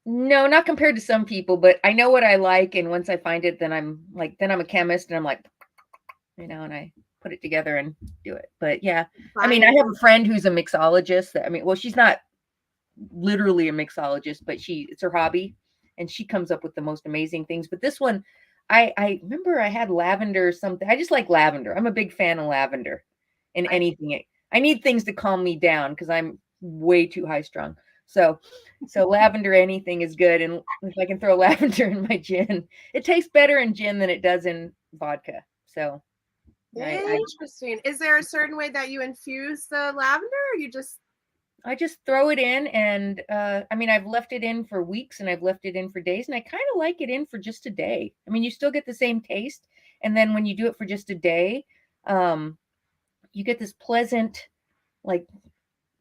No, not compared to some people, but I know what I like, and once I find it, then I'm a chemist, and I'm like, and I put it together and do it. But yeah, I mean, I Fine. have a friend who's a mixologist. Well, she's not literally a mixologist, but it's her hobby, and she comes up with the most amazing things. But this one, I remember I had lavender something. I just like lavender. I'm a big fan of lavender in anything. I need things to calm me down because I'm way too high strung. So lavender anything is good, and if I can throw lavender in my gin, it tastes better in gin than it does in vodka. So Interesting. Is there a certain way that you infuse the lavender, or you just I just throw it in, and I mean, I've left it in for weeks and I've left it in for days, and I kind of like it in for just a day. I mean, you still get the same taste, and then when you do it for just a day, um, you get this pleasant, like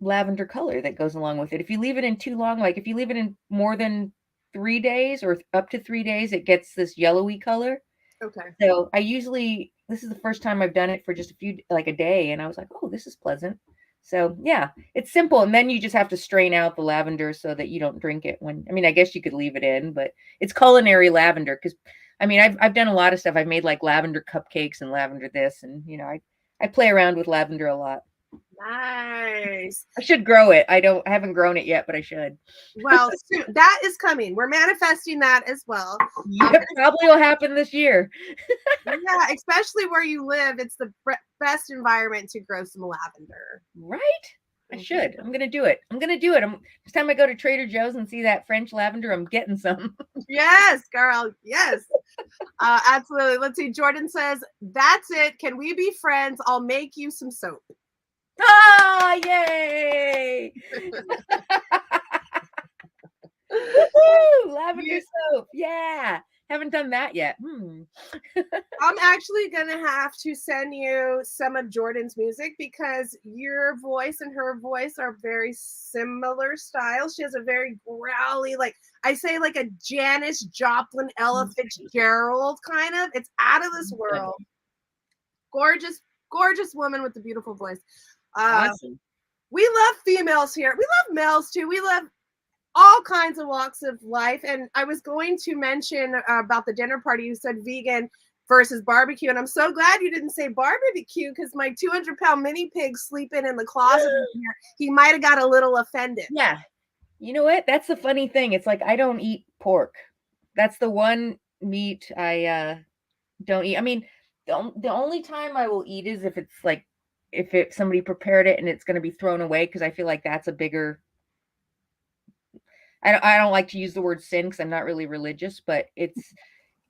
lavender color that goes along with it. If you leave it in too long, like if you leave it in more than 3 days or up to 3 days, it gets this yellowy color. okay? So this is the first time I've done it for just like a day, and I was like, oh, this is pleasant. So yeah, it's simple. And then you just have to strain out the lavender so that you don't drink it I mean, I guess you could leave it in, but it's culinary lavender because I mean, I've done a lot of stuff. I've made like lavender cupcakes and lavender this, and I play around with lavender a lot. Nice. I should grow it. I haven't grown it yet, but I should. Well, soon, that is coming. We're manifesting that as well. Yeah, probably will happen this year. Yeah, especially where you live, it's the best environment to grow some lavender. Right? I should. I'm gonna do it. Next time I go to Trader Joe's and see that French lavender, I'm getting some. Yes, girl. Yes. Absolutely. Let's see. Jordan says, "That's it. Can we be friends? I'll make you some soap." Oh, yay! Woo-hoo! Lavender soap. Yeah. Haven't done that yet. I'm actually going to have to send you some of Jordan's music because your voice and her voice are very similar styles. She has a very growly, like I say, like a Janis Joplin, Ella Fitzgerald kind of. It's out of this world. Gorgeous, gorgeous woman with a beautiful voice. Awesome. We love females here. We love males too. We love all kinds of walks of life. And I was going to mention about the dinner party. You said vegan versus barbecue. And I'm so glad you didn't say barbecue because my 200-pound mini pig sleeping in the closet here, he might have got a little offended. Yeah. You know what? That's the funny thing. It's like I don't eat pork. That's the one meat I don't eat. I mean, the only time I will eat is if it's like if somebody prepared it and it's going to be thrown away because I feel like that's a bigger I don't like to use the word sin because I'm not really religious, but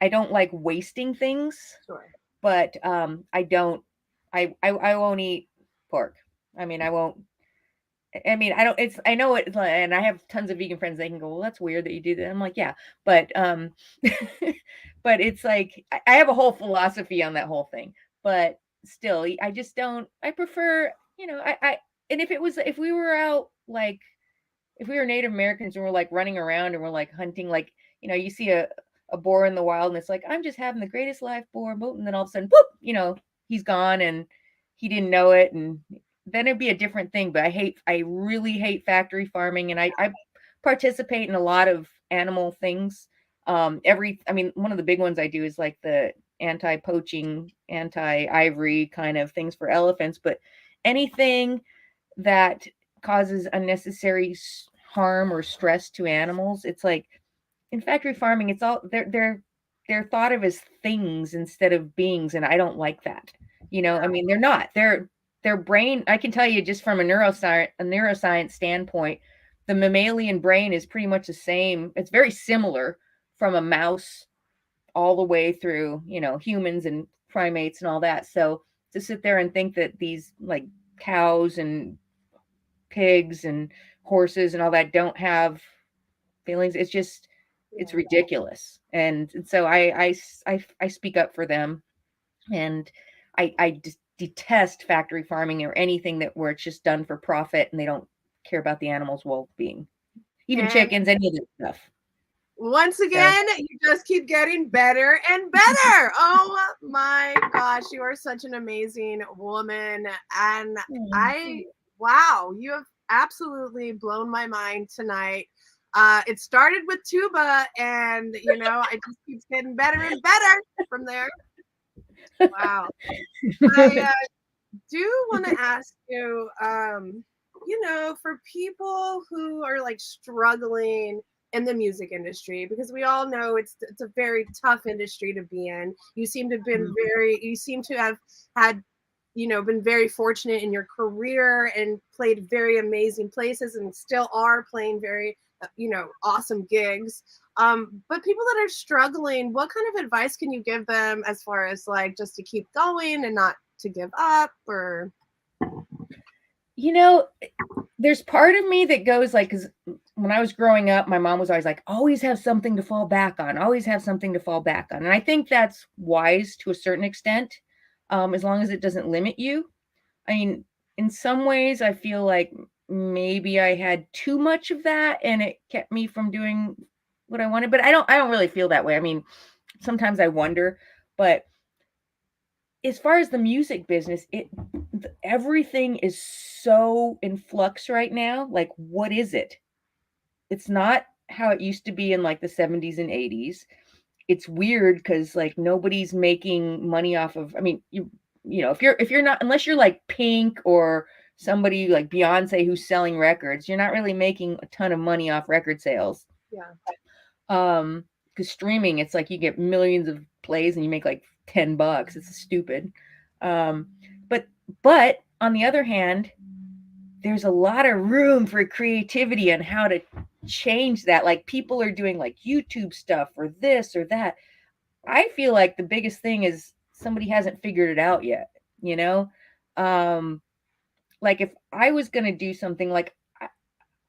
I don't like wasting things. Sure. But I won't eat pork. I mean, I won't. I mean, I know it, and I have tons of vegan friends. They can go, well, that's weird that you do that. I'm like, yeah, but but it's like I have a whole philosophy on that whole thing. But still, I just don't. I prefer, and if we were out like. If we were Native Americans and we're like running around and we're like hunting, like, you see a boar in the wild and it's like, I'm just having the greatest life, boar, and then all of a sudden, boop, he's gone and he didn't know it. And then it'd be a different thing. But I really hate factory farming. And I participate in a lot of animal things. One of the big ones I do is like the anti-poaching, anti-ivory kind of things for elephants, but anything that causes unnecessary harm or stress to animals. It's like in factory farming, it's all they're thought of as things instead of beings, and I don't like that. I mean, they're not. Their brain. I can tell you just from a neuroscience standpoint, the mammalian brain is pretty much the same. It's very similar from a mouse all the way through, humans and primates and all that. So to sit there and think that these like cows and pigs and horses and all that don't have feelings, it's ridiculous. And so I speak up for them, and I detest factory farming or anything where it's just done for profit and they don't care about the animals' well-being, even chickens, any of this stuff. Once again, you just keep getting better and better. Oh my gosh, you are such an amazing woman. And wow, you have absolutely blown my mind tonight. It started with tuba, and I just keep getting better and better from there. Wow. I do want to ask you, for people who are like struggling in the music industry, because we all know it's a very tough industry to be in. You seem to have had, been very fortunate in your career and played very amazing places and still are playing very, awesome gigs. But people that are struggling, what kind of advice can you give them as far as like just to keep going and not to give up or You know, there's part of me that goes like, because when I was growing up, my mom was always like, always have something to fall back on, always have something to fall back on. And I think that's wise to a certain extent, as long as it doesn't limit you. I mean, in some ways, I feel like maybe I had too much of that and it kept me from doing what I wanted, but I don't really feel that way. I mean, sometimes I wonder, but as far as the music business, everything is so in flux right now. Like, what is it? It's not how it used to be in like the 70s and 80s. It's weird because like nobody's making money off of, I mean, if you're not, unless you're like Pink or somebody like Beyonce who's selling records, you're not really making a ton of money off record sales. yeah. Because streaming, it's like you get millions of plays and you make like $10. It's stupid. um but on the other hand, there's a lot of room for creativity and how to change that. Like people are doing like YouTube stuff or this or that. I feel like the biggest thing is somebody hasn't figured it out yet, you know? um like if I was going to do something like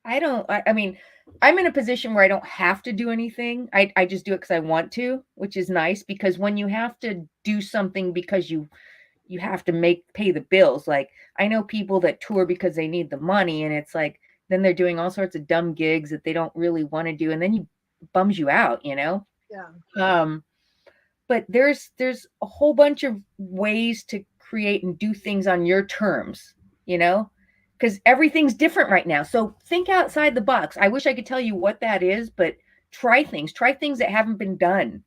I mean, I'm in a position where I don't have to do anything. I just do it because I want to, which is nice, because when you have to do something because you have to pay the bills. Like I know people that tour because they need the money, and it's like then they're doing all sorts of dumb gigs that they don't really want to do, and then you bums you out, you know? Yeah. But there's a whole bunch of ways to create and do things on your terms, you know? Because everything's different right now. So think outside the box. I wish I could tell you what that is, but try things that haven't been done.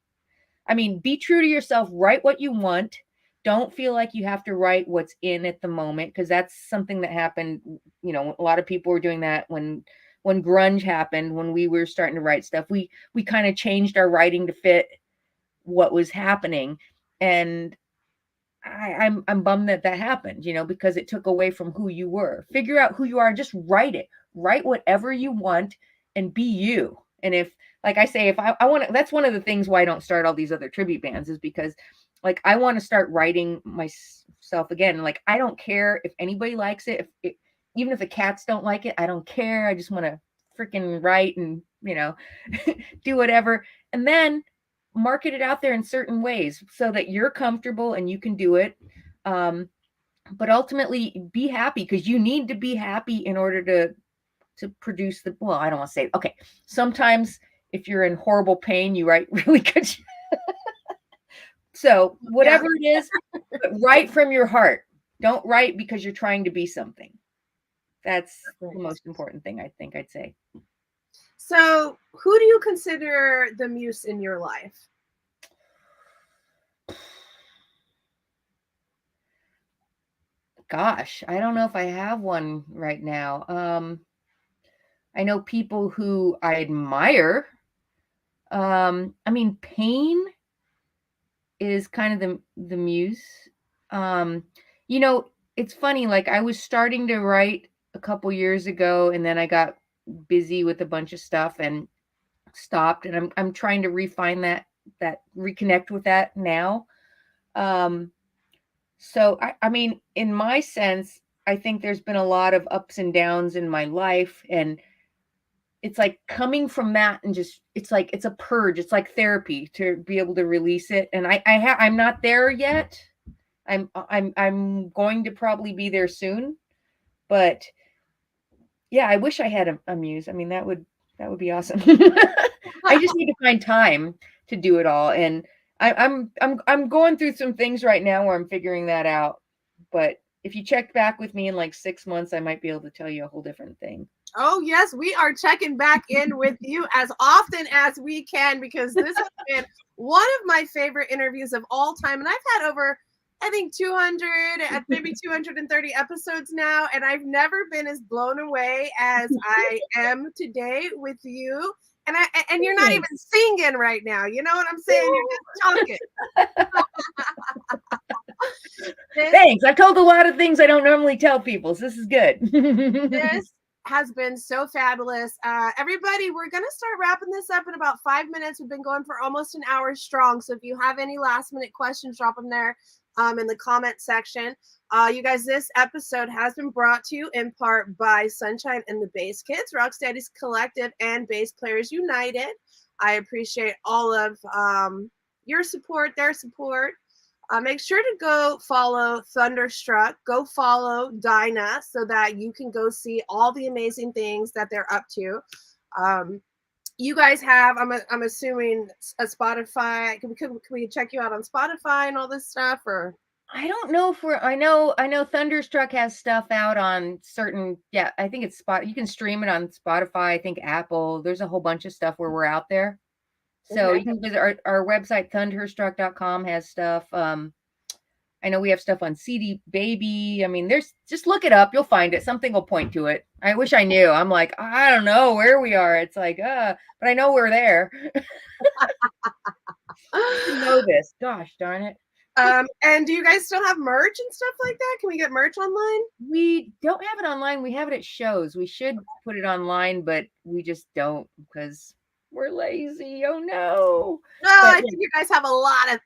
I mean, be true to yourself, write what you want. Don't feel like you have to write what's in at the moment, because that's something that happened. You know, a lot of people were doing that when grunge happened, when we were starting to write stuff. We kind of changed our writing to fit what was happening. And I'm bummed that happened, you know, because it took away from who you were. Figure out who you are and just write it. Write whatever you want and be you. And if, like I say, if I want to, that's one of the things why I don't start all these other tribute bands, is because like I want to start writing myself again. Like I don't care if anybody likes it. Even if the cats don't like it, I don't care. I just want to freaking write and, you know, do whatever. And then market it out there in certain ways so that you're comfortable and you can do it. But ultimately be happy, because you need to be happy in order to produce the, well, I don't want to say, okay, sometimes if you're in horrible pain, you write really good. So whatever it is, write from your heart. Don't write because you're trying to be something. That's the most important thing, I think I'd say. So, who do you consider the muse in your life? Gosh, I don't know if I have one right now. I know people who I admire. I mean, Pain is kind of the muse. You know, it's funny, like I was starting to write a couple years ago, and then I got busy with a bunch of stuff and stopped, and I'm trying to refine that reconnect with that now. So I mean, in my sense, I think there's been a lot of ups and downs in my life, and it's like coming from that and just, it's like it's a purge. It's like therapy to be able to release it. And I'm not there yet. I'm going to probably be there soon, but yeah, I wish I had a muse. I mean, that would be awesome. I just need to find time to do it all, and I'm going through some things right now where I'm figuring that out. But if you check back with me in like 6 months, I might be able to tell you a whole different thing. Oh, yes, we are checking back in with you as often as we can, because this has been one of my favorite interviews of all time. And I've had over I think 200, maybe 230 episodes now, and I've never been as blown away as I am today with you. And you're not even singing right now. You know what I'm saying? You're just talking. Thanks. I've told a lot of things I don't normally tell people, so this is good. This has been so fabulous. Everybody, we're going to start wrapping this up in about 5 minutes. We've been going for almost an hour strong. So if you have any last minute questions, drop them there in the comment section. You guys, this episode has been brought to you in part by Sunshine and the Bass Kids, Rocksteady's Collective, and Bass Players United. I appreciate all of your support, their support. Make sure to go follow Thundherstruck. Go follow Dyna so that you can go see all the amazing things that they're up to. You guys have, I'm assuming, a Spotify. Can we check you out on Spotify and all this stuff? Or I don't know if I know Thunderstruck has stuff out on certain, I think it's you can stream it on Spotify, I think Apple. There's a whole bunch of stuff where we're out there. So you can visit our website, thundherstruck.com has stuff. I know we have stuff on CD Baby. I mean, just look it up. You'll find it. Something will point to it. I wish I knew. I'm like, I don't know where we are. It's like, but I know we're there. You know this. Gosh darn it. And do you guys still have merch and stuff like that? Can we get merch online? We don't have it online. We have it at shows. We should put it online, but we just don't because we're lazy. Oh no. I think you guys have a lot of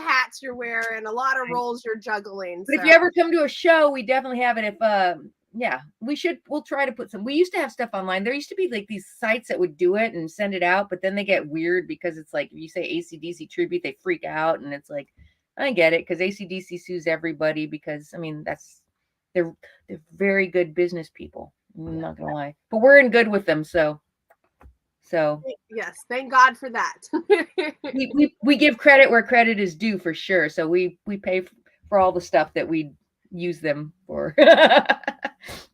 hats you're wearing, a lot of roles you're juggling. But if you ever come to a show, we definitely have it. If we'll try to put some. We used to have stuff online. There used to be like these sites that would do it and send it out, but then they get weird because it's like if you say AC/DC tribute, they freak out, and it's like I get it because AC/DC sues everybody because I mean they're very good business people. I'm not gonna lie, but we're in good with them, so yes, thank God for that. we give credit where credit is due for sure. So we pay for all the stuff that we use them for,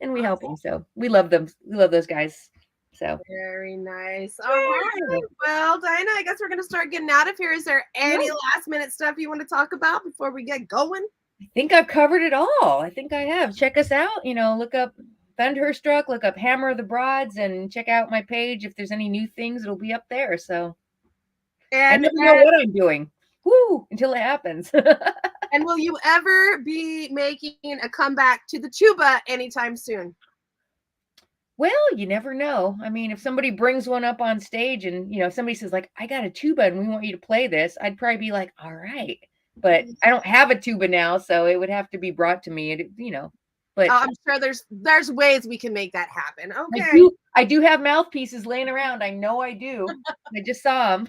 and we help them. So we love them. We love those guys. So very nice. All right. Well, Dyna, I guess we're gonna start getting out of here. Is there any last minute stuff you want to talk about before we get going? I think I've covered it all. I think I have. Check us out. Look up Thundherstruck, look up Hammer of the Broads, and check out my page. If there's any new things, it'll be up there. So I never know what I'm doing. Woo! Until it happens. And will you ever be making a comeback to the tuba anytime soon? Well, you never know. I mean, if somebody brings one up on stage and, if somebody says like, I got a tuba and we want you to play this, I'd probably be like, all right. But I don't have a tuba now, so it would have to be brought to me, but I'm sure there's ways we can make that happen. Okay. I do have mouthpieces laying around. I know I do. I just saw them.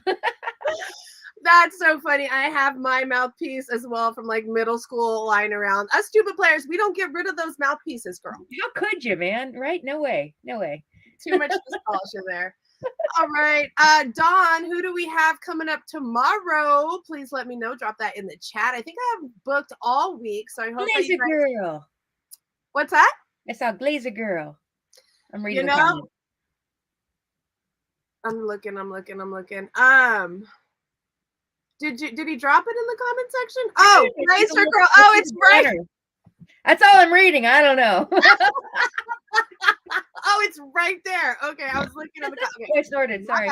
That's so funny. I have my mouthpiece as well from like middle school lying around. Us tuba players, we don't get rid of those mouthpieces, girl. How could you, man? Right? No way. No way. Too much nostalgia there. All right. Dawn, who do we have coming up tomorrow? Please let me know. Drop that in the chat. I think I have booked all week. So I hope that you guys... Girl. What's that? I saw Glazer Girl. I'm reading. I'm looking. Did he drop it in the comment section? Oh, Glazer Girl. Oh, it's right. That's all I'm reading. I don't know. Oh, it's right there. Okay, I was looking at the comment. I started. Sorry.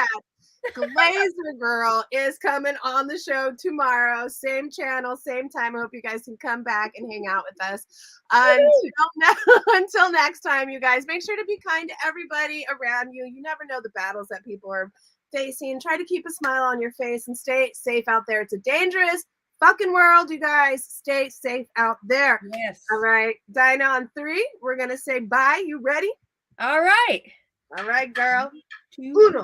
Glazer Girl is coming on the show tomorrow. Same channel, same time. I hope you guys can come back and hang out with us. Until next time, you guys, make sure to be kind to everybody around you. You never know the battles that people are facing. Try to keep a smile on your face and stay safe out there. It's a dangerous fucking world, you guys. Stay safe out there. Yes. All right. Dyna on 3. We're going to say bye. You ready? All right. All right, girl. 1, 2, 3.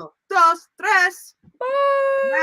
Bye. Bye.